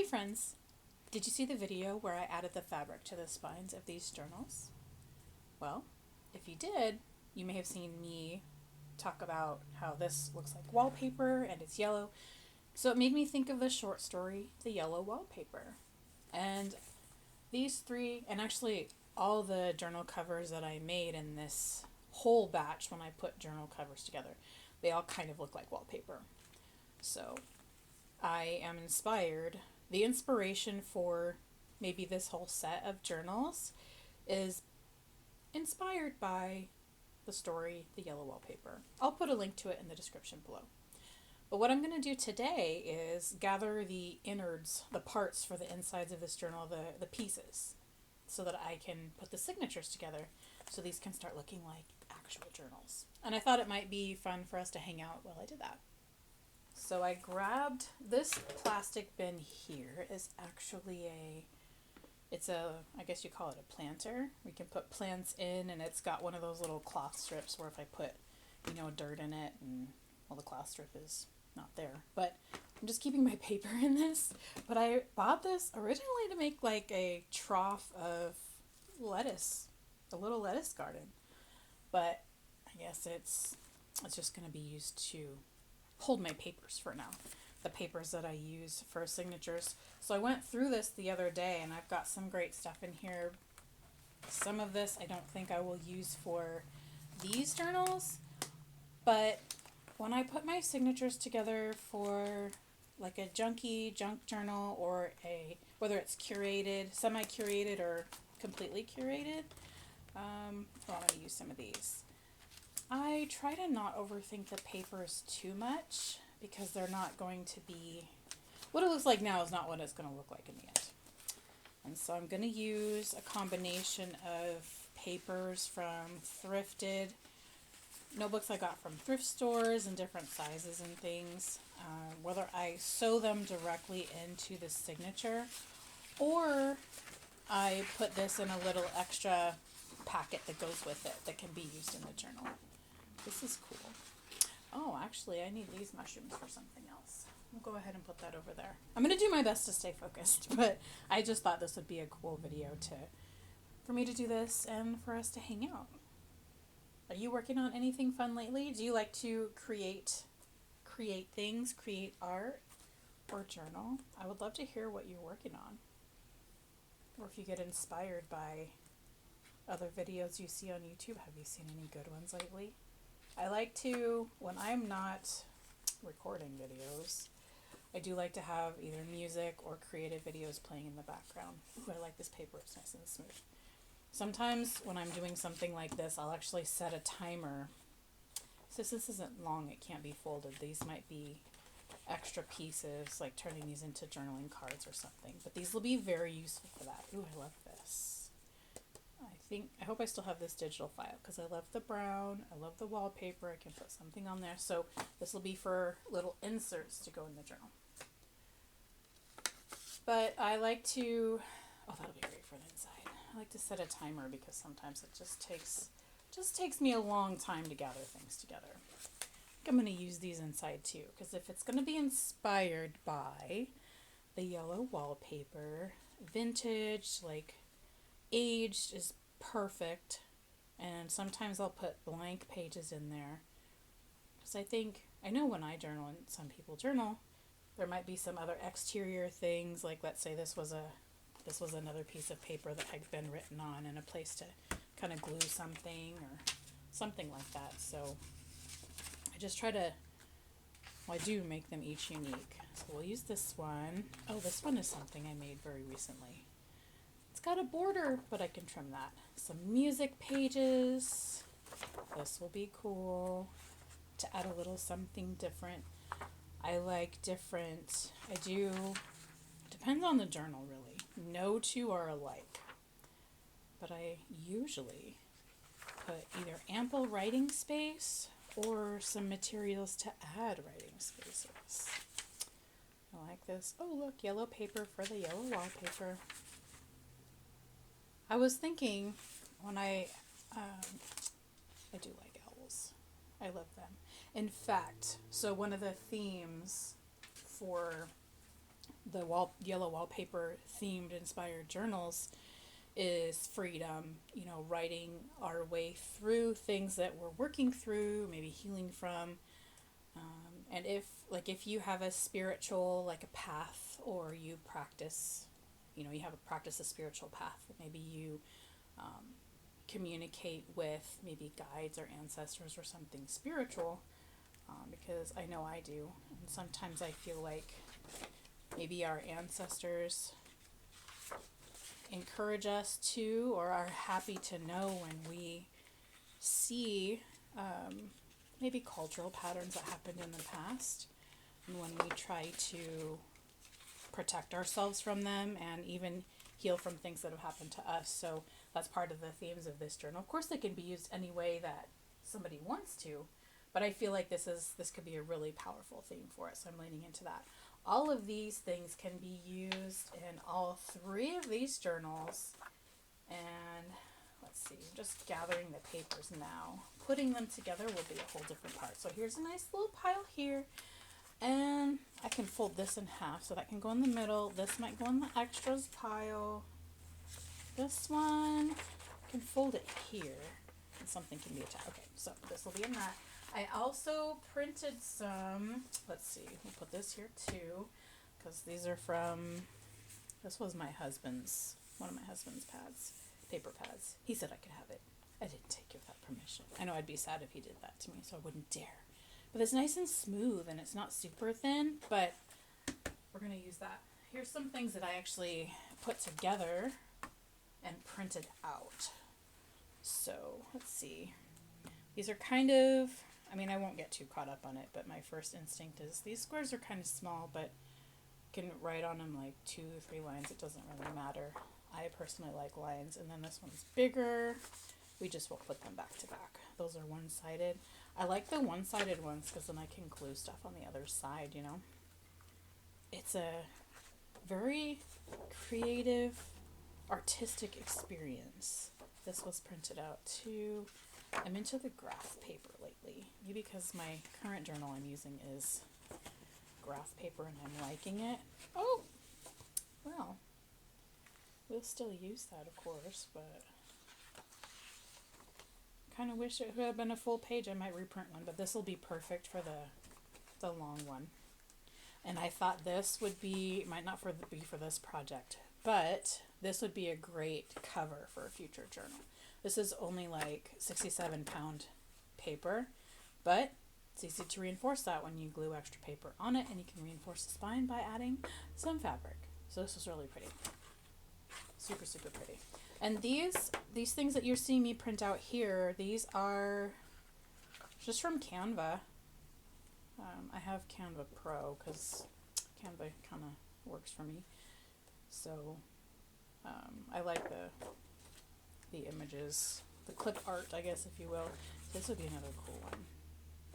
friends, did you see the video where I added the fabric to the spines of these journals? Well, if you did, you may have seen me talk about how this looks like wallpaper and it's yellow. So it made me think of the short story, The Yellow Wallpaper. And these three, and actually all the journal covers that I made in this whole batch when I put journal covers together, they all kind of look like wallpaper. So I am inspired. The inspiration for maybe this whole set of journals is inspired by the story, The Yellow Wallpaper. I'll put a link to it in the description below. But what I'm going to do today is gather the innards, the parts for the insides of this journal, the pieces, so that I can put the signatures together so these can start looking like actual journals. And I thought it might be fun for us to hang out while I did that. So I grabbed this plastic bin here. Is actually I guess you call it a planter. We can put plants in, and it's got one of those little cloth strips where if I put, dirt in it, and the cloth strip is not there. But I'm just keeping my paper in this. But I bought this originally to make like a trough of lettuce, a little lettuce garden. But I guess it's just going to be used to hold my papers for now. The papers that I use for signatures. So I went through this the other day and I've got some great stuff in here. Some of this I don't think I will use for these journals, but when I put my signatures together for like a junk journal or whether it's curated, semi-curated or completely curated, I'm going to use some of these. I try to not overthink the papers too much because they're not going to be, what it looks like now is not what it's going to look like in the end. And so I'm going to use a combination of papers from thrifted notebooks I got from thrift stores in different sizes and things, whether I sew them directly into the signature or I put this in a little extra packet that goes with it that can be used in the journal. This is cool. Oh, actually, I need these mushrooms for something else. We'll go ahead and put that over there. I'm going to do my best to stay focused, but I just thought this would be a cool video for me to do this and for us to hang out. Are you working on anything fun lately? Do you like to create things, create art, or journal? I would love to hear what you're working on. Or if you get inspired by other videos you see on YouTube. Have you seen any good ones lately? I like to, when I'm not recording videos, I do like to have either music or creative videos playing in the background. Ooh, I like this paper. It's nice and smooth. Sometimes when I'm doing something like this, I'll actually set a timer. Since this isn't long, it can't be folded. These might be extra pieces, like turning these into journaling cards or something. But these will be very useful for that. Ooh, I love this. I hope I still have this digital file because I love the brown. I love the wallpaper. I can put something on there. So this will be for little inserts to go in the journal. But I like to, that'll be great for the inside. I like to set a timer because sometimes it just takes me a long time to gather things together. I think I'm going to use these inside too because if it's going to be inspired by the yellow wallpaper, vintage, like aged is perfect. And sometimes I'll put blank pages in there because I know when I journal and some people journal, there might be some other exterior things, like let's say this was another piece of paper that had been written on and a place to kind of glue something or something like that. So I just try to, I do make them each unique. So we'll use this one. Oh, this one is something I made very recently. It's got a border, but I can trim that. Some music pages. This will be cool to add a little something different. I like different, it depends on the journal really. No two are alike. But I usually put either ample writing space or some materials to add writing spaces. I like this. Oh look, yellow paper for the yellow wallpaper. I was thinking when I do like owls. I love them. In fact, so one of the themes for the yellow wallpaper themed inspired journals is freedom, you know, writing our way through things that we're working through, maybe healing from. And if you have a spiritual, like a path, or you practice, you know, you have a practice a spiritual path, maybe you communicate with maybe guides or ancestors or something spiritual, because I know I do. And sometimes I feel like maybe our ancestors encourage us to, or are happy to know when we see maybe cultural patterns that happened in the past, and when we try to protect ourselves from them and even heal from things that have happened to us. So that's part of the themes of this journal. Of course, they can be used any way that somebody wants to, but I feel like this could be a really powerful theme for it, so I'm leaning into that. All of these things can be used in all three of these journals. And let's see, I'm just gathering the papers now. Putting them together will be a whole different part. So here's a nice little pile here. And I can fold this in half so that can go in the middle. This might go in the extras pile. This one, I can fold it here and something can be attached. Okay, so this will be in that. I also printed some, let's see, we'll put this here too, because these are from, this was my husband's, one of my husband's pads, paper pads. He said I could have it. I didn't take it without permission. I know I'd be sad if he did that to me, so I wouldn't dare. But it's nice and smooth, and it's not super thin, but we're going to use that. Here's some things that I actually put together and printed out. So, let's see. These are kind of, I mean, I won't get too caught up on it, but my first instinct is these squares are kind of small, but you can write on them like 2 or 3 lines. It doesn't really matter. I personally like lines. And then this one's bigger. We just will put them back to back. Those are one-sided. I like the one-sided ones because then I can glue stuff on the other side, you know. It's a very creative, artistic experience. This was printed out too. I'm into the graph paper lately. Maybe because my current journal I'm using is graph paper and I'm liking it. Oh, well, we'll still use that, of course, but kind of wish it would have been a full page. I might reprint one, but this will be perfect for the long one. And I thought this would be, might not be for this project, but this would be a great cover for a future journal. This is only like 67-pound paper, but it's easy to reinforce that when you glue extra paper on it, and you can reinforce the spine by adding some fabric. So this is really pretty. Super, super pretty. And these things that you're seeing me print out here, these are just from Canva. I have Canva Pro because Canva kind of works for me. So I like the images, the clip art, I guess, if you will. This would be another cool one,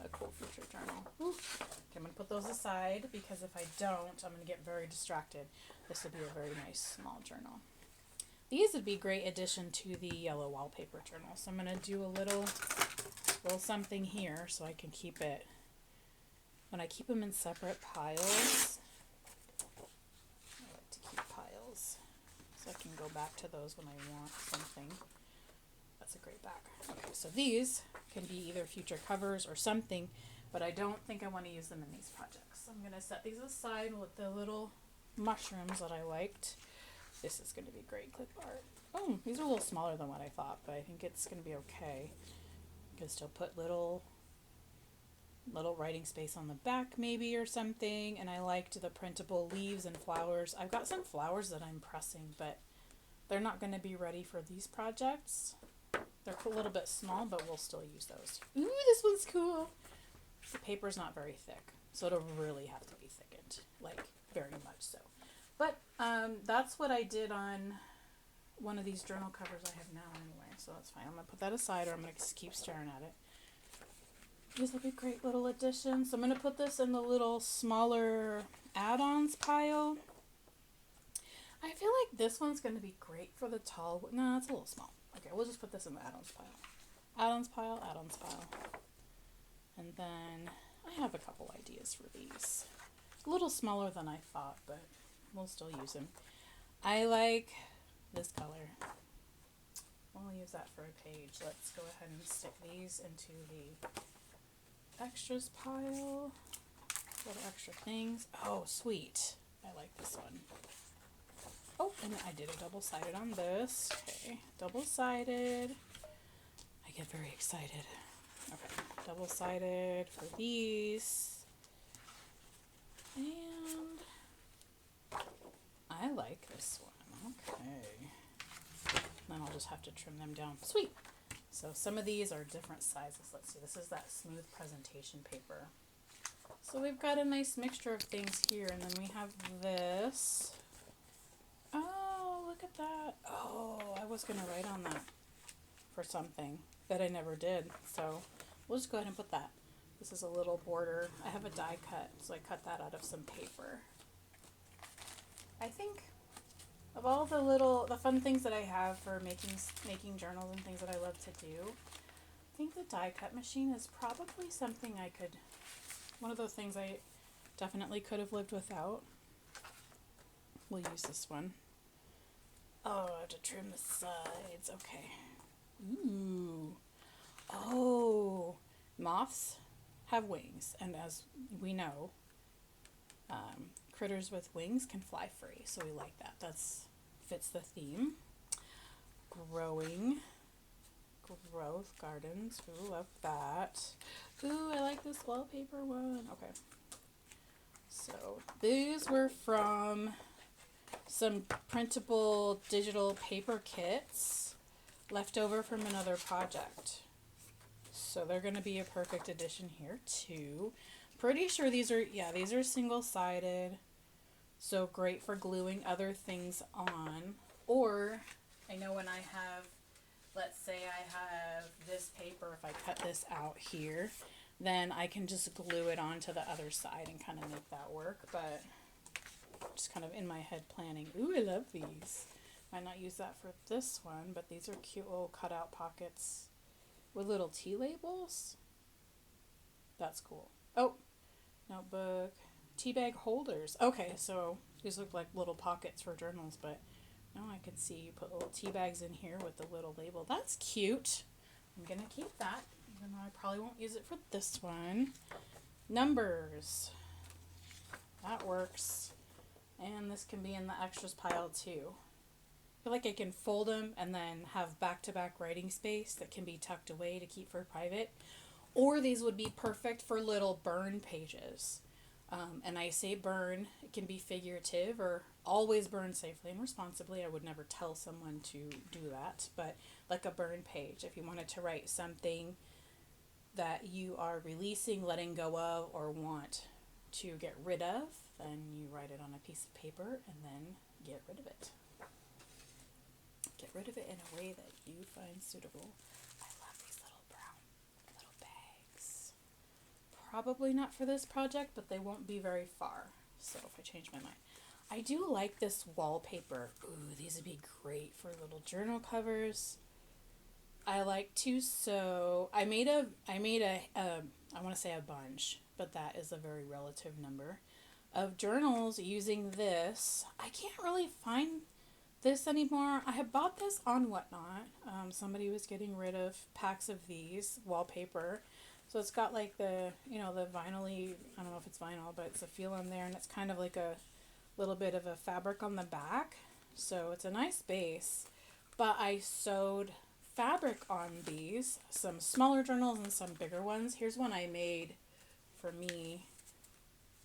a cool future journal. Ooh. Okay, I'm going to put those aside because if I don't, I'm going to get very distracted. This would be a very nice small journal. These would be great addition to the yellow wallpaper journal. So I'm going to do a little something here so I can keep it, when I keep them in separate piles, I like to keep piles so I can go back to those when I want something. That's a great back. Okay, so these can be either future covers or something, but I don't think I want to use them in these projects. So I'm going to set these aside with the little mushrooms that I liked. This is going to be great clip art. Oh, these are a little smaller than what I thought, but I think it's going to be okay. You can still put little writing space on the back maybe or something. And I liked the printable leaves and flowers. I've got some flowers that I'm pressing, but they're not going to be ready for these projects. They're a little bit small, but we'll still use those. Ooh, this one's cool. The paper's not very thick, so it'll really have to be thickened, like very much so. But that's what I did on one of these journal covers I have now anyway, so that's fine. I'm going to put that aside, or I'm going to keep staring at it. These will be great little additions. So I'm going to put this in the little smaller add-ons pile. I feel like this one's going to be great for the tall. No, it's a little small. Okay, we'll just put this in the add-ons pile. Add-ons pile, add-ons pile. And then I have a couple ideas for these. A little smaller than I thought, but we'll still use them. I like this color. We'll use that for a page. Let's go ahead and stick these into the extras pile. Little extra things. Oh, sweet. I like this one. Oh, and I did a double-sided on this. Okay, double-sided. I get very excited. Okay, double-sided for these. And I like this one. Okay. Then I'll just have to trim them down. Sweet. So some of these are different sizes. Let's see. This is that smooth presentation paper. So we've got a nice mixture of things here. And then we have this. Oh, look at that. Oh, I was going to write on that for something that I never did. So we'll just go ahead and put that. This is a little border. I have a die cut, so I cut that out of some paper. I think of all the fun things that I have for making journals and things that I love to do, I think the die cut machine is probably something one of those things I definitely could have lived without. We'll use this one. Oh, I have to trim the sides. Okay. Ooh. Oh, moths have wings, and as we know, critters with wings can fly free, so we like that. That's fits the theme. Growth gardens. Ooh, love that. Ooh, I like this wallpaper one. Okay. So these were from some printable digital paper kits left over from another project. So they're going to be a perfect addition here too. Pretty sure these are single-sided. So great for gluing other things on. Or I know when I have, let's say I have this paper, if I cut this out here, then I can just glue it onto the other side and kind of make that work. But just kind of in my head planning. Ooh, I love these. Might not use that for this one, but these are cute little cutout pockets with little tea labels. That's cool. Oh, notebook. Tea bag holders. Okay, so these look like little pockets for journals, but now I can see you put little tea bags in here with the little label. That's cute. I'm going to keep that, even though I probably won't use it for this one. Numbers. That works. And this can be in the extras pile too. I feel like I can fold them and then have back-to-back writing space that can be tucked away to keep for private. Or these would be perfect for little burn pages. And I say burn, it can be figurative or always burn safely and responsibly. I would never tell someone to do that, but like a burn page, if you wanted to write something that you are releasing, letting go of, or want to get rid of, then you write it on a piece of paper and then get rid of it. Get rid of it in a way that you find suitable. I love these little brown little bags. Probably not for this project, but they won't be very far. So if I change my mind. I do like this wallpaper. Ooh, these would be great for little journal covers. I like to sew. I made a I want to say a bunch, but that is a very relative number of journals using this. I can't really find this anymore. I had bought this on Whatnot. Somebody was getting rid of packs of these wallpaper. So it's got like the vinyl-y, I don't know if it's vinyl, but it's a feel on there, and it's kind of like a little bit of a fabric on the back. So it's a nice base. But I sewed fabric on these, some smaller journals and some bigger ones. Here's one I made for me.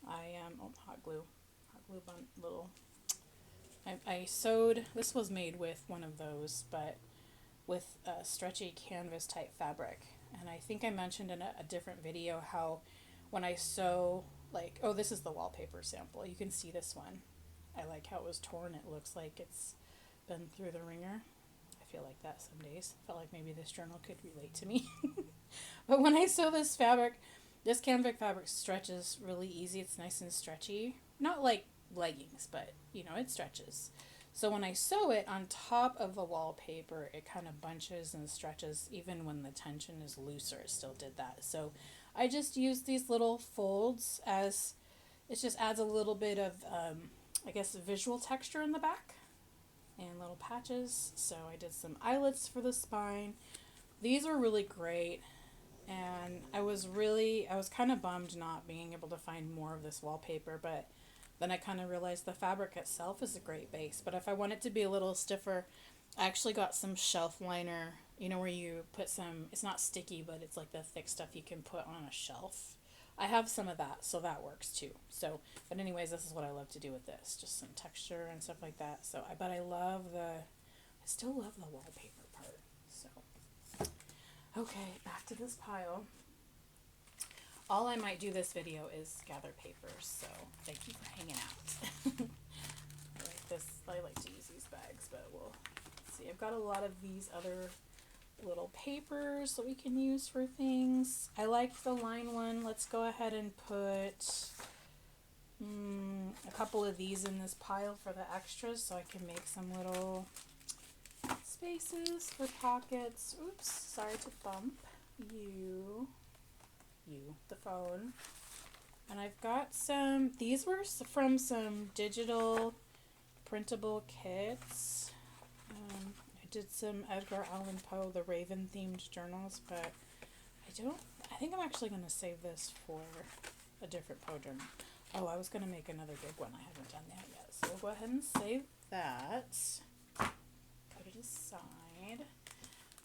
Hot glue little. I sewed, this was made with one of those, but with a stretchy canvas type fabric. And I think I mentioned in a different video how when I sew, like, oh, this is the wallpaper sample. You can see this one. I like how it was torn. It looks like it's been through the ringer. I feel like that some days. I felt like maybe this journal could relate to me. But when I sew this fabric, this canvas fabric stretches really easy. It's nice and stretchy. Not like leggings, but it stretches. So when I sew it on top of the wallpaper, it kind of bunches and stretches. Even when the tension is looser, it still did that. So I just used these little folds as it just adds a little bit of I guess, visual texture in the back and little patches. So I did some eyelets for the spine. These are really great. And I was kind of bummed not being able to find more of this wallpaper, but then I kind of realized the fabric itself is a great base. But if I want it to be a little stiffer, I actually got some shelf liner, you know, where you put some, it's not sticky, but it's like the thick stuff you can put on a shelf. I have some of that, so that works too. So, but anyways, this is what I love to do with this, just some texture and stuff like that. So, but I still love the wallpaper part. So, okay, back to this pile. All I might do this video is gather papers, so thank you for hanging out. I like to use these bags, but we'll see. I've got a lot of these other little papers that we can use for things. I like the line one. Let's go ahead and put a couple of these in this pile for the extras so I can make some little spaces for pockets. Oops, sorry to bump you, the phone. And I've got these were from some digital printable kits. I did some Edgar Allan Poe, the Raven themed journals, but I think I'm actually going to save this for a different Poe journal. Oh, I was going to make another big one. I haven't done that yet. So we'll go ahead and save that. Put it aside.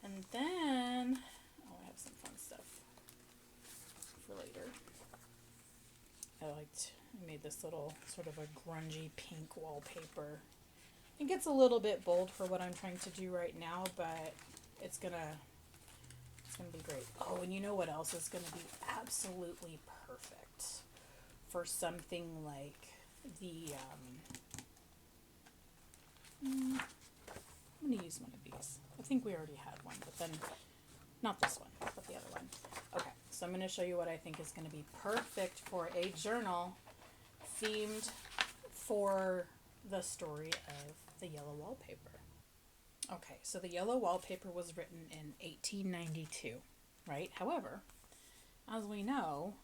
And then, I have some fun stuff for later. I made this little sort of a grungy pink wallpaper. I think it's a little bit bold for what I'm trying to do right now, but it's gonna be great. Oh, and you know what else is gonna be absolutely perfect for something like the I'm gonna use one of these. I think we already had one, but then not this one, but the other one. Okay, so I'm gonna show you what I think is gonna be perfect for a journal themed for the story of the Yellow Wallpaper. Okay, so the Yellow Wallpaper was written in 1892, right? However, as we know,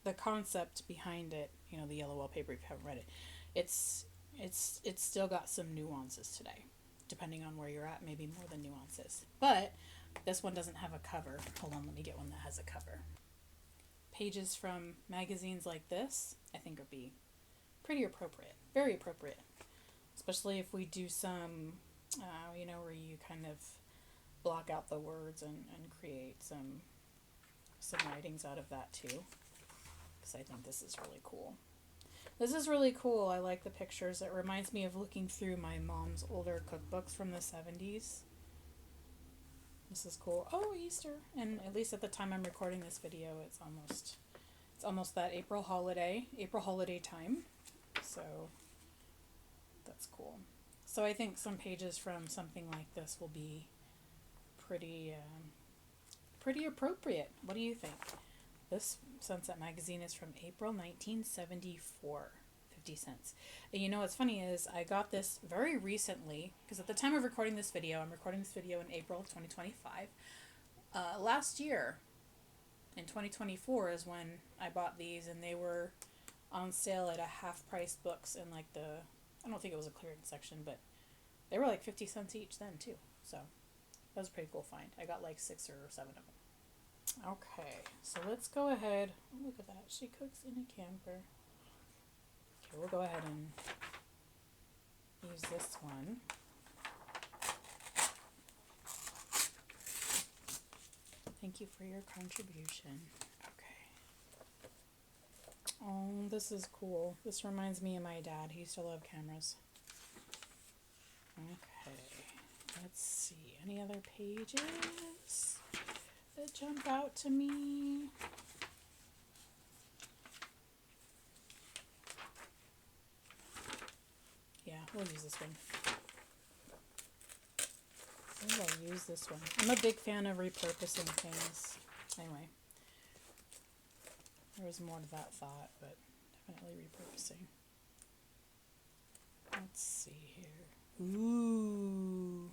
the concept behind it, you know, the Yellow Wallpaper, if you haven't read it, it's still got some nuances today, depending on where you're at, maybe more than nuances. But this one doesn't have a cover. Hold on, let me get one that has a cover. Pages from magazines like this, I think would be pretty appropriate, very appropriate, especially if we do some, where you kind of block out the words and create some writings out of that too, because I think this is really cool. This is really cool. I like the pictures. It reminds me of looking through my mom's older cookbooks from the 70s. This is cool. Oh, Easter. And at least at the time I'm recording this video, it's almost that April holiday time. So that's cool. So I think some pages from something like this will be pretty appropriate. What do you think? This Sunset magazine is from April 1974. 50 cents. And you know what's funny is I got this very recently, because at the time of recording this video, I'm recording this video in April of 2025. Last year, in 2024, is when I bought these, and they were on sale at a half-price books in like I don't think it was a clearance section, but they were like 50 cents each then too. So that was a pretty cool find. I got like 6 or 7 of them. Okay, so let's go ahead. Oh, look at that. She cooks in a camper. Okay, we'll go ahead and use this one. Thank you for your contribution. Okay. Oh, this is cool. This reminds me of my dad. He used to love cameras. Okay. Let's see. Any other pages that jump out to me? Yeah, we'll use this one. I think I'll use this one. I'm a big fan of repurposing things. Anyway, there was more to that thought, but definitely repurposing. Let's see here. Ooh,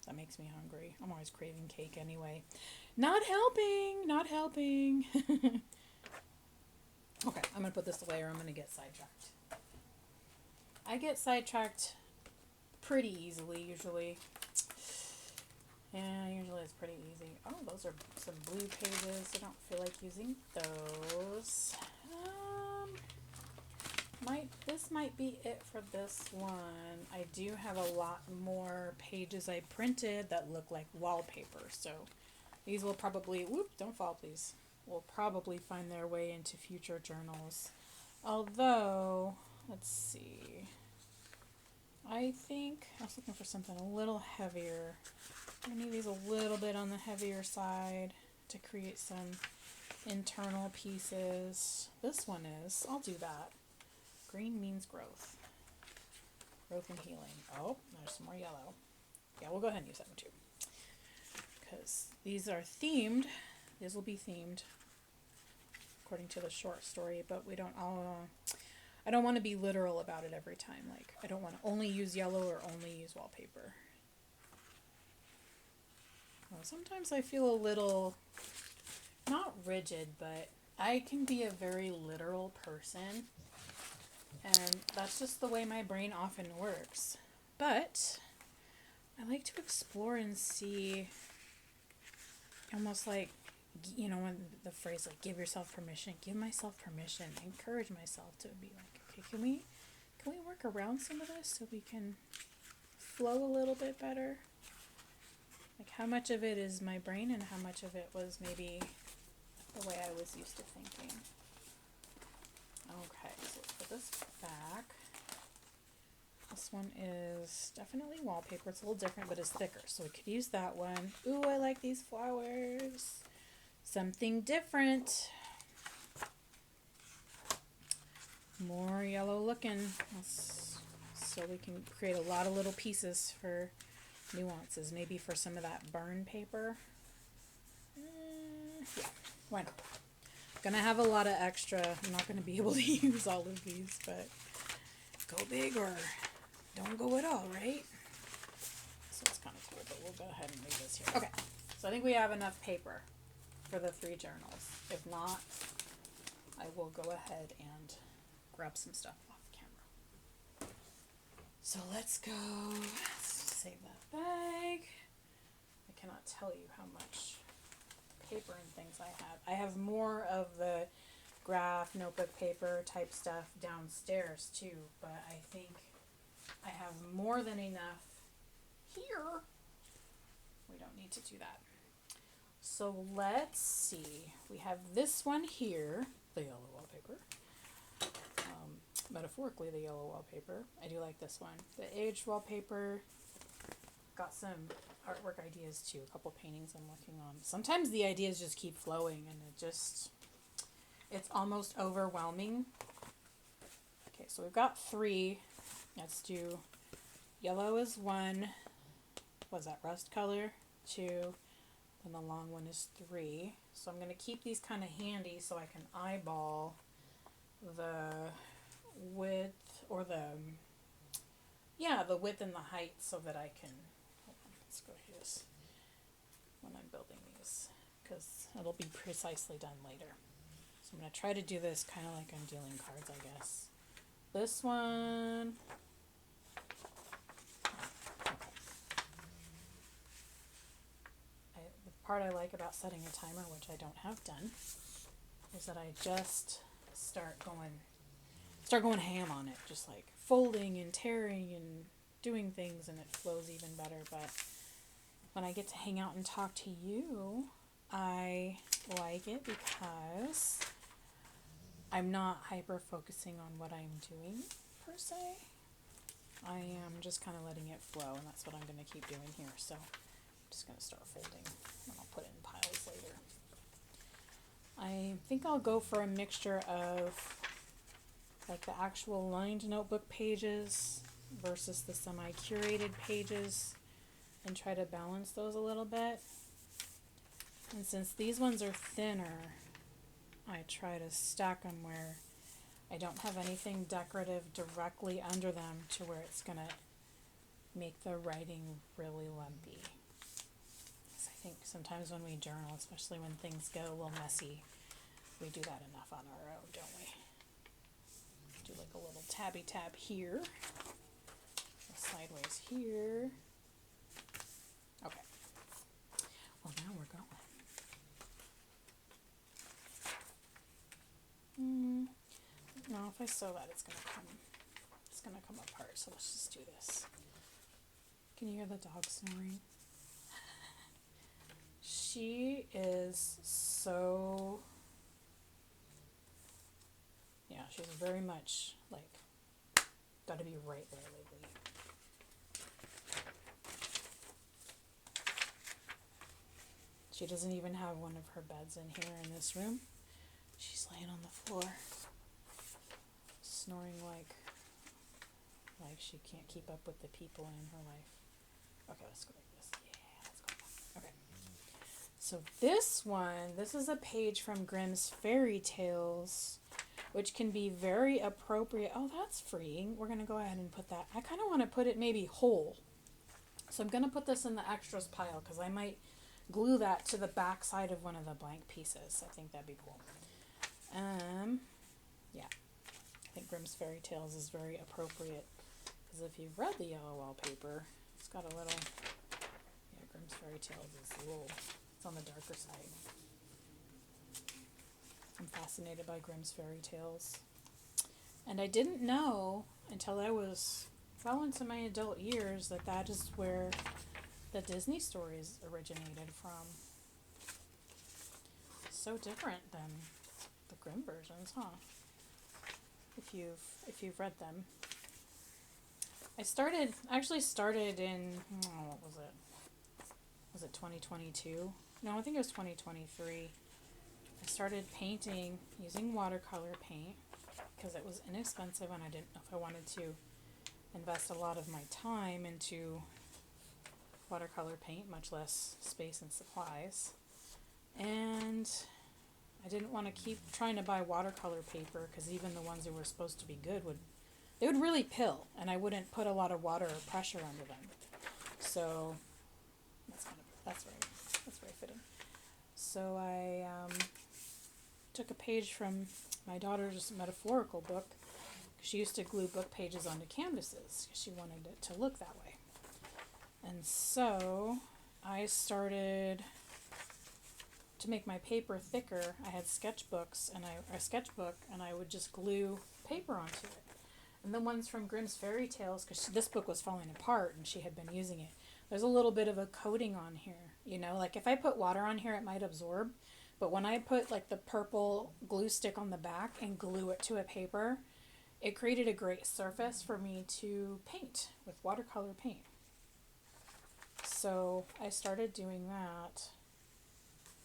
that makes me hungry. I'm always craving cake anyway. Not helping. Okay, I'm going to put this away or I'm going to get sidetracked. I get sidetracked pretty easily usually. Yeah, usually it's pretty easy. Oh, those are some blue pages. I don't feel like using those. This might be it for this one. I do have a lot more pages I printed that look like wallpaper, so these will probably, don't fall please, will probably find their way into future journals. Although, let's see, I think I was looking for something a little heavier. I need these a little bit on the heavier side to create some internal pieces. This one is, I'll do that. Green means growth. Growth and healing. Oh, there's some more yellow. Yeah, we'll go ahead and use that one too. Because these are themed. These will be themed according to the short story, but we don't all... I don't want to be literal about it every time. Like, I don't want to only use yellow or only use wallpaper. Well, sometimes I feel a little, not rigid, but I can be a very literal person. And that's just the way my brain often works. But I like to explore and see, almost like, you know, when the phrase like give yourself permission, give myself permission, encourage myself to be like, okay, can we work around some of this so we can flow a little bit better? Like how much of it is my brain and how much of it was maybe the way I was used to thinking. Okay, so let's put this back. This one is definitely wallpaper. It's a little different, but it's thicker, so we could use that one. Ooh, I like these flowers. Something different. More yellow looking. So we can create a lot of little pieces for nuances. Maybe for some of that burn paper. Yeah, why not? Gonna have a lot of extra. I'm not gonna be able to use all of these, but go big or don't go at all, right? So it's kind of cool, but we'll go ahead and leave this here. Okay, so I think we have enough paper for the 3 journals. If not, I will go ahead and grab some stuff off camera. So let's go. Let's save that bag. I cannot tell you how much paper and things I have. I have more of the graph notebook paper type stuff downstairs too, but I think I have more than enough here. We don't need to do that. So let's see. We have this one here, the yellow wallpaper. Metaphorically, the yellow wallpaper. I do like this one. The aged wallpaper. Got some artwork ideas too. A couple paintings I'm working on. Sometimes the ideas just keep flowing and it's almost overwhelming. Okay, so we've got 3. Let's do yellow is 1. Was that rust color? 2. And the long one is 3. So I'm going to keep these kind of handy so I can eyeball the width or the width and the height so that I can, hold on, let's go here when I'm building these because it'll be precisely done later. So I'm going to try to do this kind of like I'm dealing cards, I guess. This one, the part I like about setting a timer, which I don't have done, is that I just start going ham on it, just like folding and tearing and doing things, and it flows even better. But when I get to hang out and talk to you, I like it because I'm not hyper focusing on what I'm doing per se. I am just kind of letting it flow, and that's what I'm going to keep doing here. So I'm just going to start folding, and I'll put it in piles later. I think I'll go for a mixture of like the actual lined notebook pages versus the semi-curated pages and try to balance those a little bit. And since these ones are thinner, I try to stack them where I don't have anything decorative directly under them to where it's going to make the writing really lumpy. So I think sometimes when we journal, especially when things go a little messy, we do that enough on our own, don't we? Do like a little tabby tab here. sideways here. Okay. Well, now we're going. No, if I sew that, it's gonna come apart. So let's just do this. Can you hear the dog snoring? She is so, yeah, she's very much like, gotta be right there lately. She doesn't even have one of her beds in here in this room. She's laying on the floor, snoring like she can't keep up with the people in her life. Okay, let's go like this. Yeah, let's go. Okay. So this is a page from Grimm's Fairy Tales, which can be very appropriate. Oh, that's freeing. We're going to go ahead and put that. I kind of want to put it maybe whole. So I'm going to put this in the extras pile because I might glue that to the back side of one of the blank pieces. I think that'd be cool. Yeah. I think Grimm's Fairy Tales is very appropriate because if you've read the Yellow Wallpaper, it's got a little, yeah, Grimm's Fairy Tales is a little, it's on the darker side. I'm fascinated by Grimm's Fairy Tales. And I didn't know until I was well into my adult years that is where the Disney stories originated from. So different than the Grimm versions, huh? If you've read them. I actually started in, what was it? Was it 2022? No, I think it was 2023. I started painting using watercolor paint because it was inexpensive and I didn't know if I wanted to invest a lot of my time into watercolor paint, much less space and supplies. And I didn't want to keep trying to buy watercolor paper because even the ones that were supposed to be good would really pill, and I wouldn't put a lot of water or pressure under them. So that's very fitting. So I took a page from my daughter's metaphorical book. She used to glue book pages onto canvases because she wanted it to look that way. And so I started to make my paper thicker. I had sketchbooks and a sketchbook, and I would just glue paper onto it. And the ones from Grimm's Fairy Tales, because this book was falling apart and she had been using it, there's a little bit of a coating on here. You know, like if I put water on here, it might absorb. But when I put like the purple glue stick on the back and glue it to a paper, it created a great surface for me to paint with watercolor paint. So I started doing that.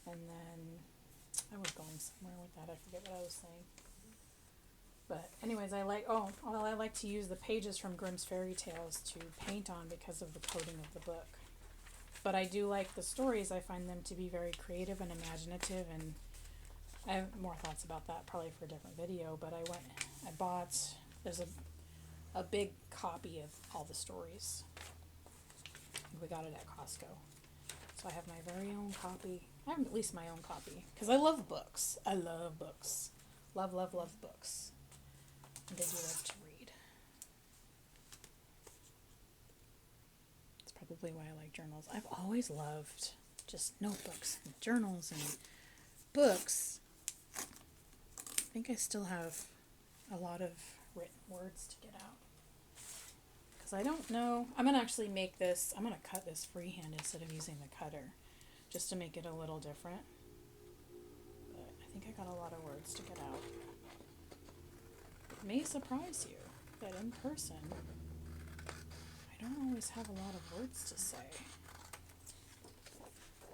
And then I was going somewhere with that. I forget what I was saying. But anyways, I like to use the pages from Grimm's Fairy Tales to paint on because of the coating of the book. But I do like the stories. I find them to be very creative and imaginative, and I have more thoughts about that probably for a different video. But there's a big copy of all the stories. We got it at Costco. So I have my very own copy. I have at least my own copy because I love books. I love books. Love, love, love books. And I do love to read. That's probably why I like journals. I've always loved just notebooks and journals and books. I think I still have a lot of written words to get out. Because I don't know. I'm going to actually make this. I'm going to cut this freehand instead of using the cutter, just to make it a little different. But I think I got a lot of words to get out. It may surprise you that in person, I don't always have a lot of words to say.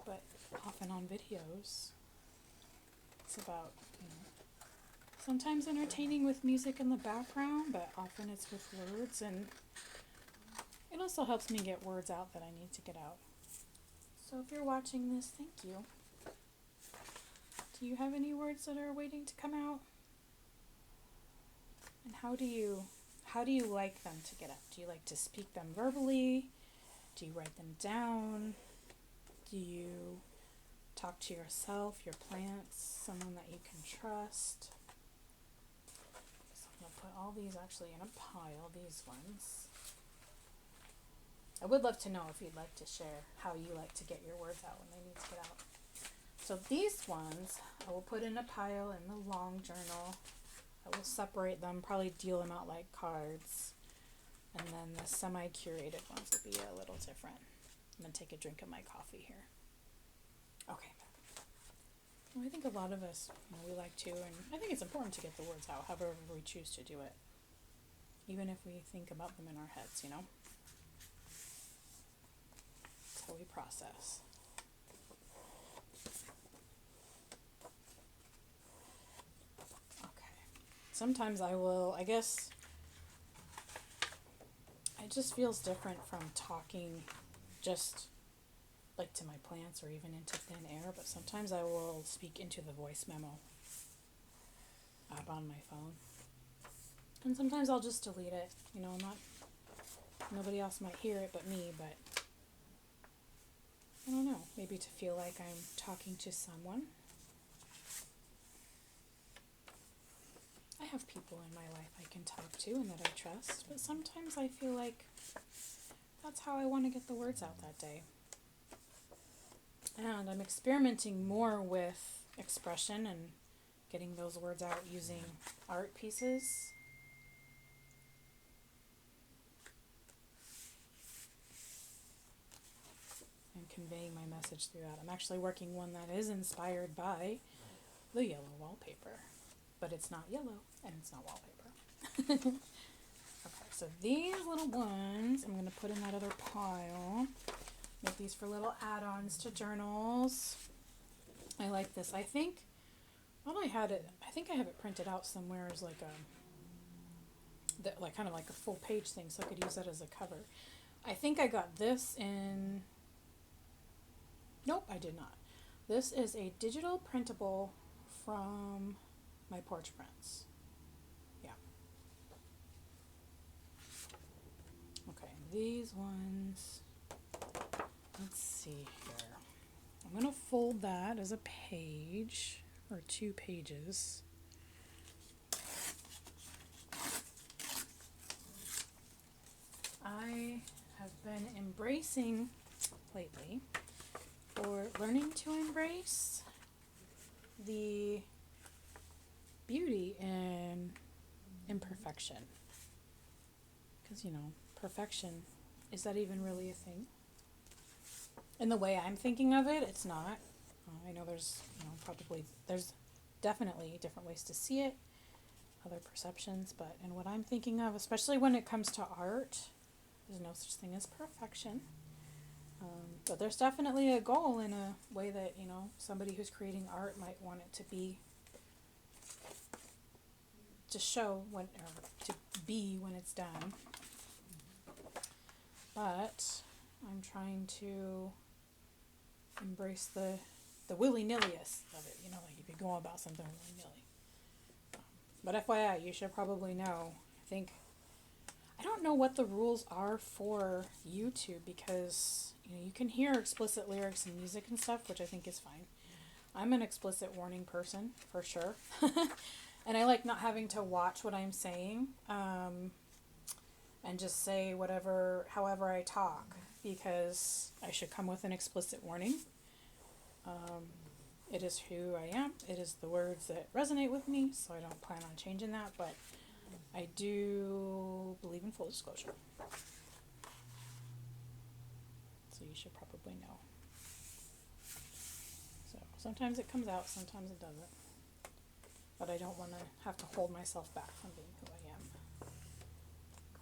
But often on videos, it's about, sometimes entertaining with music in the background, but often it's with words, and it also helps me get words out that I need to get out. So if you're watching this, thank you. Do you have any words that are waiting to come out? And how do you like them to get out? Do you like to speak them verbally? Do you write them down? Do you talk to yourself, your plants, someone that you can trust? So I'm going to put all these actually in a pile, these ones. I would love to know if you'd like to share how you like to get your words out when they need to get out. So these ones I will put in a pile in the long journal. I will separate them, probably deal them out like cards. And then the semi-curated ones will be a little different. I'm going to take a drink of my coffee here. Okay. Well, I think a lot of us, we like to, and I think it's important to get the words out however we choose to do it. Even if we think about them in our heads, That's how we process. Okay. Sometimes it just feels different from talking just like to my plants or even into thin air, but sometimes I will speak into the voice memo app on my phone. And sometimes I'll just delete it. Nobody else might hear it but me, but I don't know, maybe to feel like I'm talking to someone. I have people in my life I can talk to and that I trust, but sometimes I feel like that's how I want to get the words out that day. And I'm experimenting more with expression and getting those words out using art pieces. And conveying my message through that. I'm actually working one that is inspired by the Yellow Wallpaper. But it's not yellow and it's not wallpaper. Okay, so these little ones I'm going to put in that other pile. Make these for little add-ons to journals. I like this. I think I have it printed out somewhere as like kind of like a full page thing, so I could use that as a cover. I think I got this in. Nope, I did not. This is a digital printable from my porch prints. Yeah. Okay, these ones. Let's see here. I'm going to fold that as a page or 2 pages. I have been embracing lately, or learning to embrace the beauty in imperfection. Because, perfection, is that even really a thing? In the way I'm thinking of it, it's not. I know there's definitely different ways to see it, other perceptions, but in what I'm thinking of, especially when it comes to art, there's no such thing as perfection. But there's definitely a goal in a way that, somebody who's creating art might want it to be, to show when, or to be when it's done. But I'm trying to embrace the willy-nilly-est of it, like you could go about something willy-nilly. But FYI, you should probably know, I don't know what the rules are for YouTube, because, you can hear explicit lyrics and music and stuff, which I think is fine. I'm an explicit warning person, for sure. And I like not having to watch what I'm saying, and just say however I talk, because I should come with an explicit warning. It is who I am. It is the words that resonate with me, so I don't plan on changing that, but I do believe in full disclosure. So you should probably know. So sometimes it comes out, sometimes it doesn't. But I don't want to have to hold myself back from being who I am.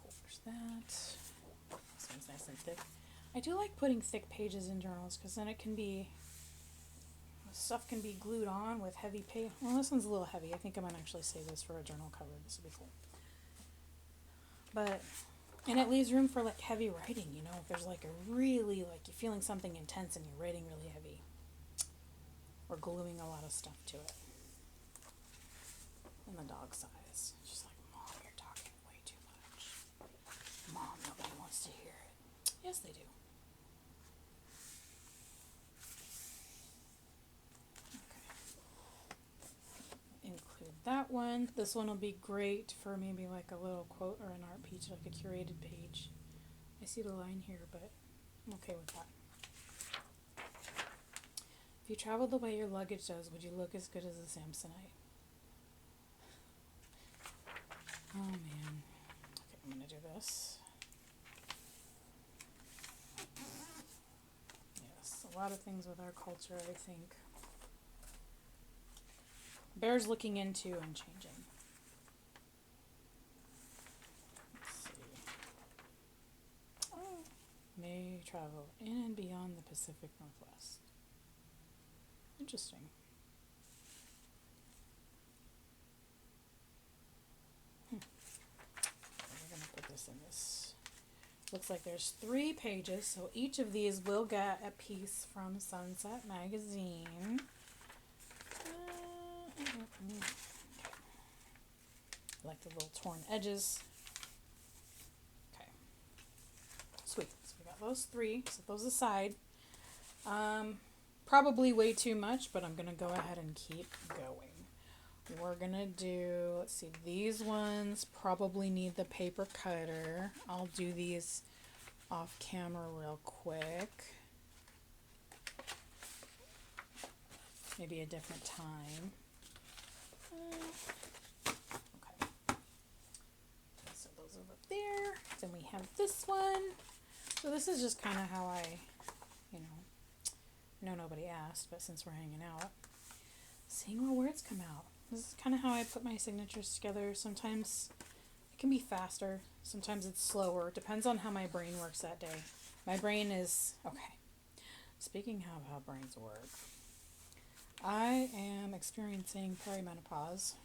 Cool, there's that. This one's nice and thick. I do like putting thick pages in journals, because then stuff can be glued on with heavy paper. Well, this one's a little heavy. I think I might actually save this for a journal cover. This would be cool. And it leaves room for like heavy writing, if there's like you're feeling something intense and you're writing really heavy. Or gluing a lot of stuff to it. And the dog sighs. She's like, Mom, you're talking way too much. Mom, nobody wants to hear it. Yes, they do. That one. This one will be great for maybe like a little quote or an art piece, like a curated page I see the line here, but I'm okay with that. If you traveled the way your luggage does, would you look as good as a Samsonite? Oh man. Okay, I'm gonna do this. Yes, a lot of things with our culture, I think, bears looking into and changing. Let's see. Oh, may travel in and beyond the Pacific Northwest. Interesting. We're going to put this in this. Looks like there's 3 pages, so each of these will get a piece from Sunset Magazine. Okay. I like the little torn edges. Okay. Sweet. So we got those 3. Set those aside. Probably way too much, but I'm going to go ahead and keep going. We're going to do, let's see, these ones probably need the paper cutter. I'll do these off camera real quick. Maybe a different time. Okay. So those are up there. Then we have this one. So this is just kind of how I, know nobody asked, but since we're hanging out, seeing what words come out. This is kind of how I put my signatures together. Sometimes it can be faster. Sometimes it's slower. It depends on how my brain works that day. My brain is, okay. Speaking of how brains work, I am experiencing perimenopause,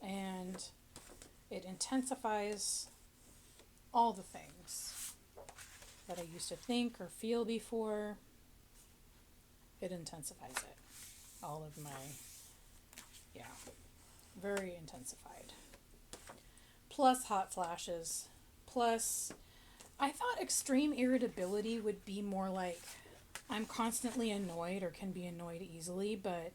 and it intensifies all the things that I used to think or feel before. It intensifies it. All of my, very intensified. Plus hot flashes. Plus, I thought extreme irritability would be more like I'm constantly annoyed or can be annoyed easily, but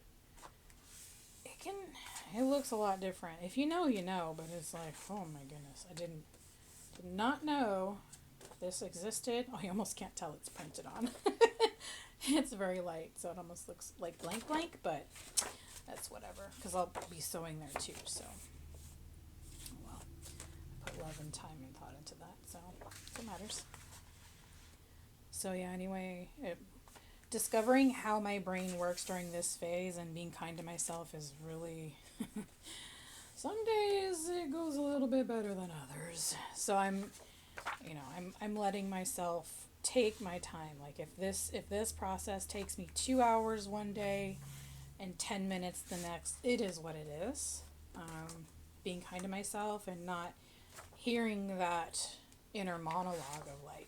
it looks a lot different. If you know, you know, but it's like, oh my goodness, I did not know this existed. Oh, you almost can't tell it's printed on. It's very light, so it almost looks like blank, but that's whatever, because I'll be sewing there too, so. Well, I put love and time and thought into that, so it matters. So yeah, anyway, discovering how my brain works during this phase and being kind to myself is really, some days it goes a little bit better than others. So I'm letting myself take my time. Like if this process takes me 2 hours one day and 10 minutes the next, it is what it is. Being kind to myself and not hearing that inner monologue of like,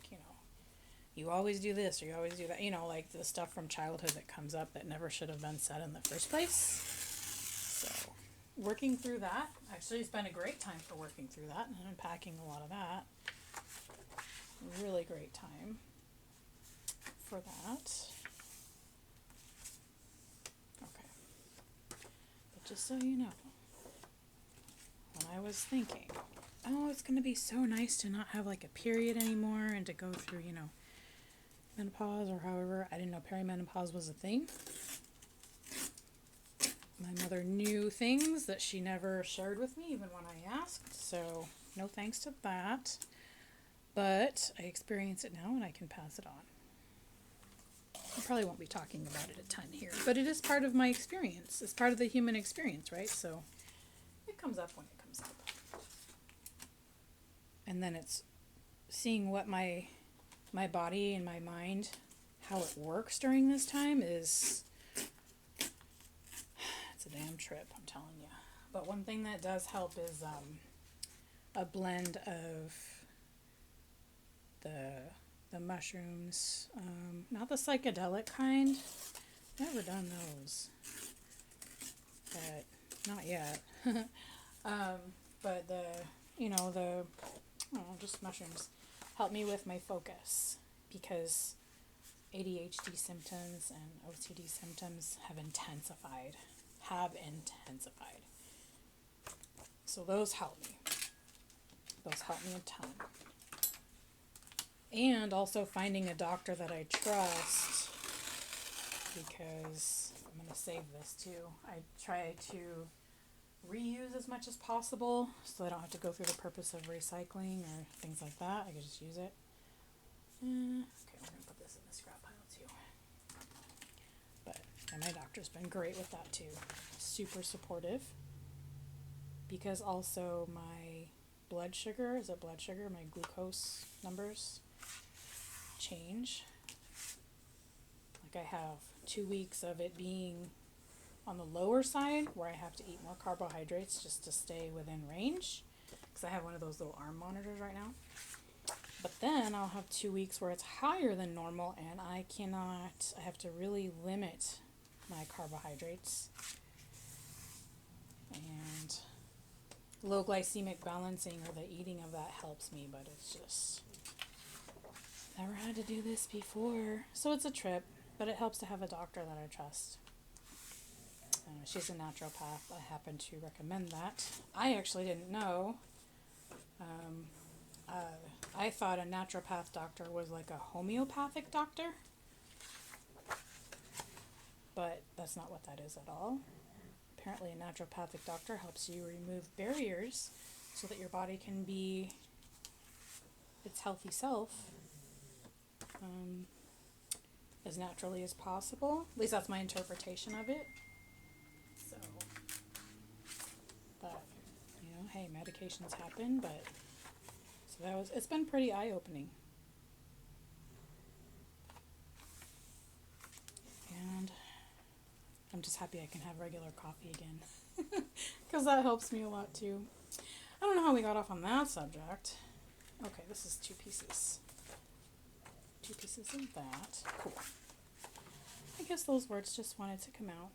you always do this or you always do that, like the stuff from childhood that comes up that never should have been said in the first place. So working through that, actually it's been a great time for working through that and unpacking a lot of that. Really great time for that. Okay. But just so you know, when I was thinking, oh, it's going to be so nice to not have like a period anymore and to go through, menopause or however, I didn't know perimenopause was a thing. My mother knew things that she never shared with me even when I asked, so no thanks to that. But I experience it now and I can pass it on. I probably won't be talking about it a ton here, but it is part of my experience. It's part of the human experience, right? So it comes up when it comes up. And then it's seeing what my body and my mind, how it works during this time it's a damn trip, I'm telling you. But one thing that does help is a blend of the mushrooms, not the psychedelic kind. Never done those, but not yet. But just mushrooms help me with my focus because ADHD symptoms and OCD symptoms have intensified. So those help me. Those help me a ton. And also finding a doctor that I trust, because I'm going to save this too. I try to reuse as much as possible so I don't have to go through the purpose of recycling or things like that. I can just use it. Okay, we're going to put this in the scrap pile too. But and my doctor's been great with that too. Super supportive. Because also my blood sugar, my glucose numbers change. Like I have 2 weeks of it being on the lower side where I have to eat more carbohydrates just to stay within range, because I have one of those little arm monitors right now. But then I'll have 2 weeks where it's higher than normal and I have to really limit my carbohydrates. And low glycemic balancing or the eating of that helps me, but it's just never had to do this before. So it's a trip, but it helps to have a doctor that I trust. She's a naturopath. I happen to recommend that. I actually didn't know. I thought a naturopath doctor was like a homeopathic doctor, but that's not what that is at all. Apparently a naturopathic doctor helps you remove barriers so that your body can be its healthy self as naturally as possible. At least that's my interpretation of it. So, but, hey, medications happen, but, so it's been pretty eye-opening. And I'm just happy I can have regular coffee again, because that helps me a lot too. I don't know how we got off on that subject. Okay, this is 2 pieces. 2 pieces of that. Cool. I guess those words just wanted to come out.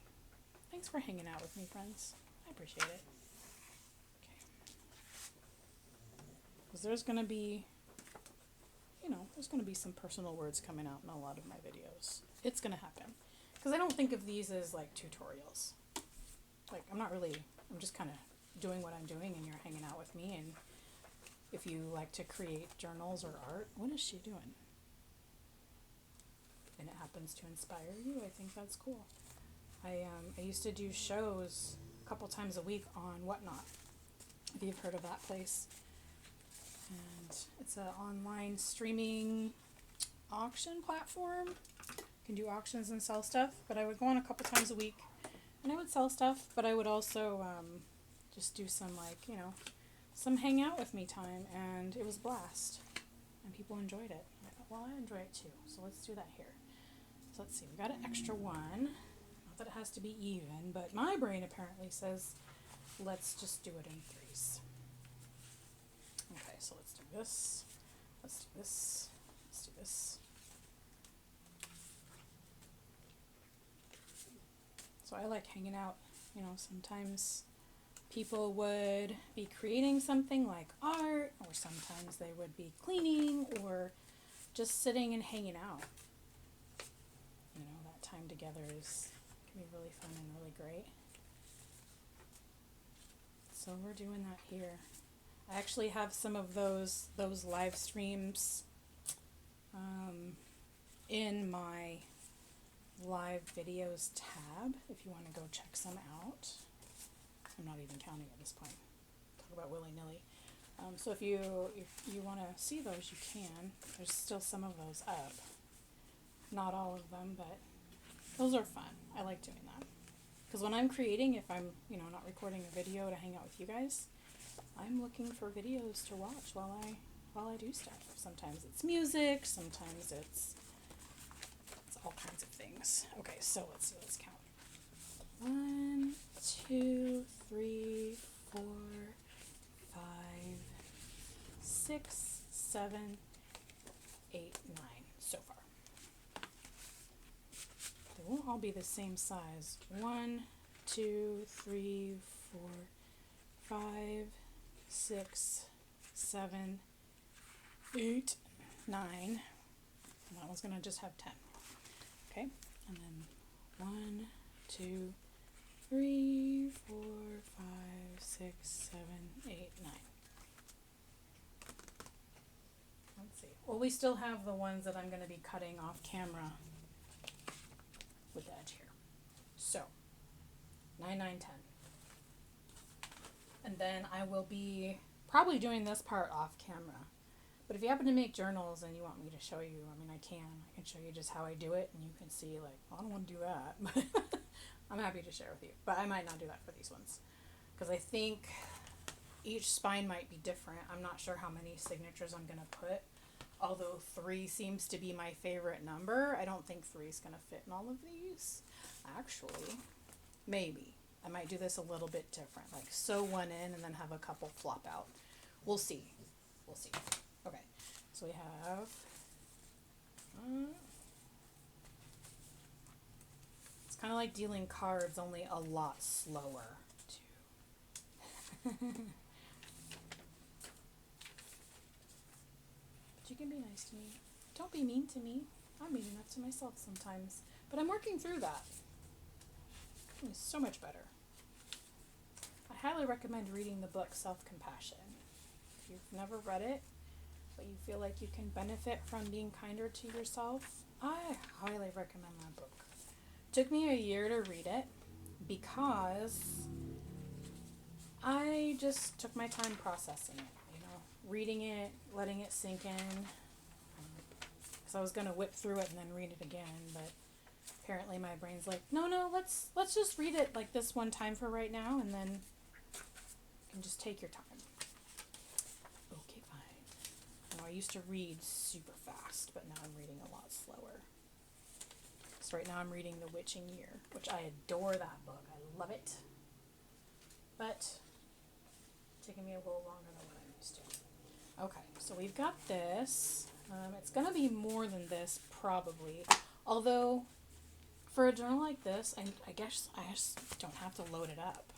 Thanks for hanging out with me, friends. I appreciate it. Okay. Because there's going to be, there's going to be some personal words coming out in a lot of my videos. It's going to happen. Because I don't think of these as like tutorials. Like, I'm just kind of doing what I'm doing and you're hanging out with me. And if you like to create journals or art, what is she doing? And it happens to inspire you, I think that's cool. I used to do shows a couple times a week on Whatnot, if you've heard of that place. And it's an online streaming auction platform. You can do auctions and sell stuff, but I would go on a couple times a week and I would sell stuff, but I would also just do some some hang out with me time, and it was a blast. And people enjoyed it. I thought, well, I enjoy it too, so let's do that here. So let's see, we got an extra one. Not that it has to be even, but my brain apparently says, let's just do it in 3s. Okay, so let's do this. Let's do this. Let's do this. So I like hanging out. Sometimes people would be creating something like art, or sometimes they would be cleaning, or just sitting and hanging out. That time together can be really fun and really great. So we're doing that here. I actually have some of those live streams in my live videos tab if you want to go check some out. I'm not even counting at this point. Talk about willy-nilly. So if you want to see those, you can. There's still some of those up. Not all of them, but those are fun. I like doing that. Because when I'm creating, if I'm, not recording a video to hang out with you guys, I'm looking for videos to watch while I do stuff. Sometimes it's music, sometimes it's all kinds of things. Okay, so let's count. 1, 2, 3, 4, 5, 6, 7, 8, 9 so far. They won't all be the same size. 1, 2, 3, 4, 5, 6, 7, 8, 9. And that one's gonna just have 10. Okay, and then 1, 2, 3, 4, 5, 6, 7, 8, 9. Let's see. Well, we still have the ones that I'm going to be cutting off camera with the edge here. So, 9, 9, 10. And then I will be probably doing this part off camera. But if you happen to make journals and you want me to show you, I mean, I can show you just how I do it, and you can see, like, well, I don't want to do that, but I'm happy to share with you. But I might not do that for these ones, because I think each spine might be different. I'm not sure how many signatures I'm going to put, although 3 seems to be my favorite number. I don't think 3 is going to fit in all of these. Actually, maybe. I might do this a little bit different, like sew one in and then have a couple flop out. We'll see. We'll see. Okay, so we have, it's kind of like dealing cards, only a lot slower too. But you can be nice to me. Don't be mean to me. I'm mean enough to myself sometimes, but I'm working through that. It's so much better. I highly recommend reading the book Self-Compassion. If you've never read it, but you feel like you can benefit from being kinder to yourself, I highly recommend that book. It took me a year to read it because I just took my time processing it, reading it, letting it sink in, because I was going to whip through it and then read it again, but apparently my brain's like, no, let's just read it like this one time for right now, and then you can just take your time. Okay, fine. I used to read super fast, but now I'm reading a lot slower. So right now I'm reading The Witching Year, which I adore that book. I love it. But it's taking me a little longer than what I'm used to. Okay, so we've got this. It's going to be more than this, probably. Although, for a journal like this, I guess I just don't have to load it up.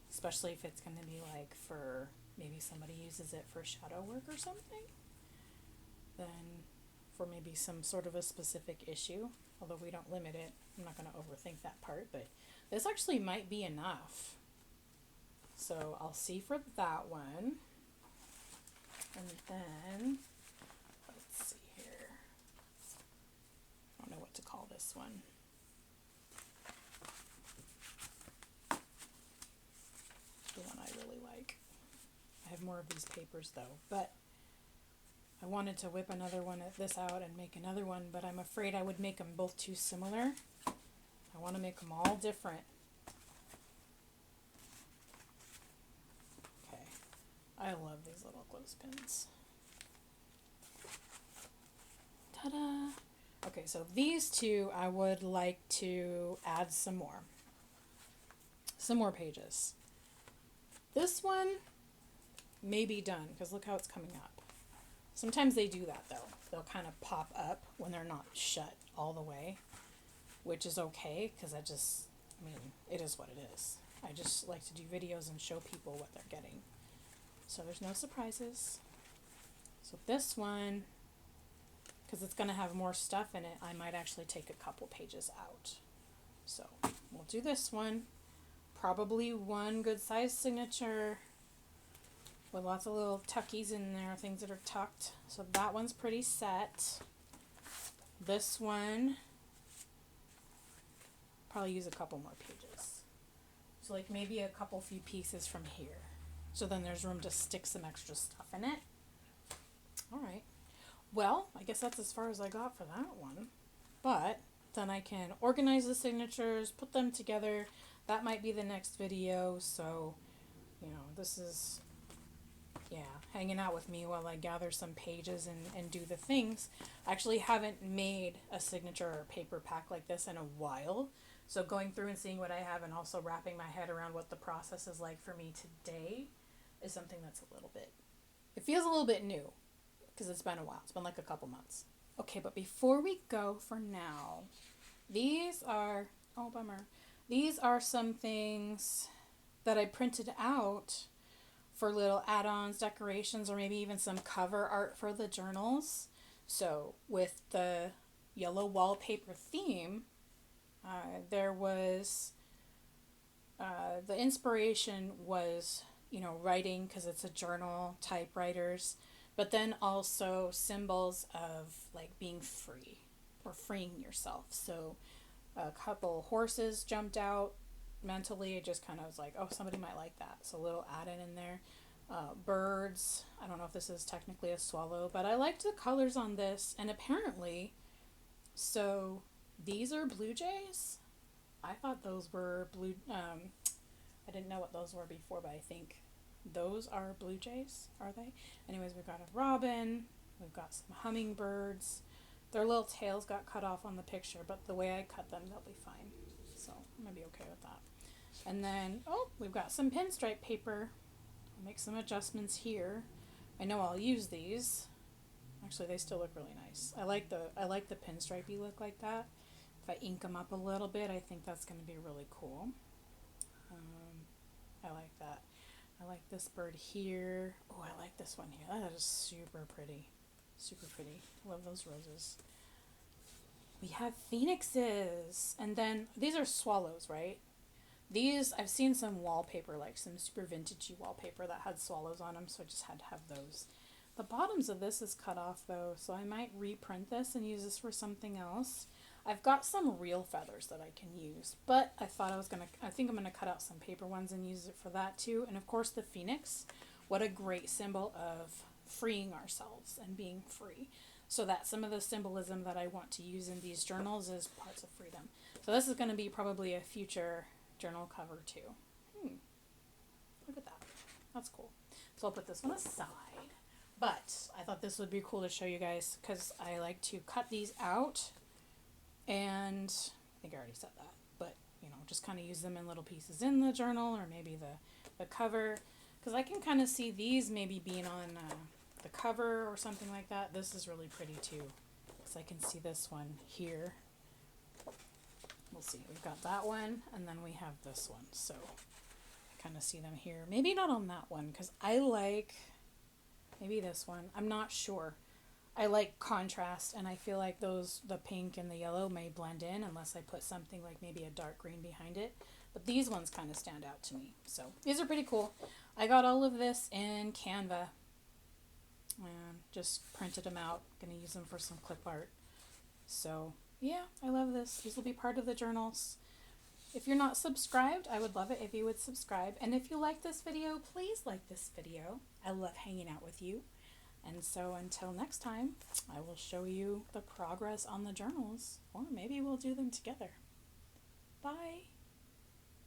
Especially if it's going to be like for, maybe somebody uses it for shadow work or something. Then for maybe some sort of a specific issue, although we don't limit it, I'm not going to overthink that part, but this actually might be enough. So I'll see for that one. And then, let's see here. I don't know what to call this one. The one I really like. I have more of these papers though, but I wanted to whip another one of this out and make another one, but I'm afraid I would make them both too similar. I want to make them all different. Okay. I love these little clothespins. Ta-da! Okay, so these two I would like to add some more. Some more pages. This one may be done, because look how it's coming up. Sometimes they do that though. They'll kind of pop up when they're not shut all the way, which is okay, because it is what it is. I just like to do videos and show people what they're getting. So there's no surprises. So this one, because it's going to have more stuff in it, I might actually take a couple pages out. So we'll do this one. Probably one good size signature with lots of little tuckies in there, things that are tucked. So that one's pretty set. This one, probably use a couple more pages. So like maybe a couple few pieces from here. So then there's room to stick some extra stuff in it. All right. Well, I guess that's as far as I got for that one. But then I can organize the signatures, put them together. That might be the next video. So, this is, hanging out with me while I gather some pages and do the things. I actually haven't made a signature or paper pack like this in a while. So going through and seeing what I have and also wrapping my head around what the process is like for me today is something that's it feels a little bit new because it's been a while. It's been like a couple months. Okay, but before we go for now, these are some things that I printed out for little add-ons, decorations, or maybe even some cover art for the journals. So with the yellow wallpaper theme, there was, the inspiration was, writing, because it's a journal, typewriters. but then also symbols of like being free or freeing yourself. So a couple horses jumped out mentally. It just kind of was like, oh, somebody might like that. So a little add-in in there. Birds. I don't know if this is technically a swallow, but I liked the colors on this. And apparently, so these are blue jays. I thought those were blue. I didn't know what those were before, but I think those are blue jays. Are they? Anyways, we've got a robin. We've got some hummingbirds. Their little tails got cut off on the picture, but the way I cut them, they'll be fine. So I'm gonna be okay with that. And then, oh, we've got some pinstripe paper. I'll make some adjustments here. I know I'll use these. Actually, they still look really nice. I like the pinstripey look like that. If I ink them up a little bit, I think that's going to be really cool. I like that. I like this bird here. Oh, I like this one here. That is super pretty. Super pretty. Love those roses. We have phoenixes. And then these are swallows, right? These, I've seen some wallpaper, like some super vintagey wallpaper that had swallows on them, so I just had to have those. The bottoms of this is cut off though, so I might reprint this and use this for something else. I've got some real feathers that I can use, but I think I'm gonna cut out some paper ones and use it for that too. And of course the phoenix, what a great symbol of freeing ourselves and being free. So that's some of the symbolism that I want to use in these journals is parts of freedom. So this is gonna be probably a future journal cover too. Look at that. That's cool. So I'll put this one aside. But I thought this would be cool to show you guys because I like to cut these out, and I think I already said that, but you know, just kind of use them in little pieces in the journal or maybe the cover, because I can kind of see these maybe being on the cover or something like that. This is really pretty too, because I can see this one here. We'll see. We've got that one, and then we have this one. So I kind of see them here. Maybe not on that one, because I like maybe this one. I'm not sure. I like contrast, and I feel like the pink and the yellow may blend in unless I put something like maybe a dark green behind it. But these ones kind of stand out to me. So these are pretty cool. I got all of this in Canva and just printed them out. Gonna use them for some clip art. So yeah, I love this. These will be part of the journals. If you're not subscribed, I would love it if you would subscribe. And if you like this video, please like this video. I love hanging out with you. And so until next time, I will show you the progress on the journals, or maybe we'll do them together. Bye.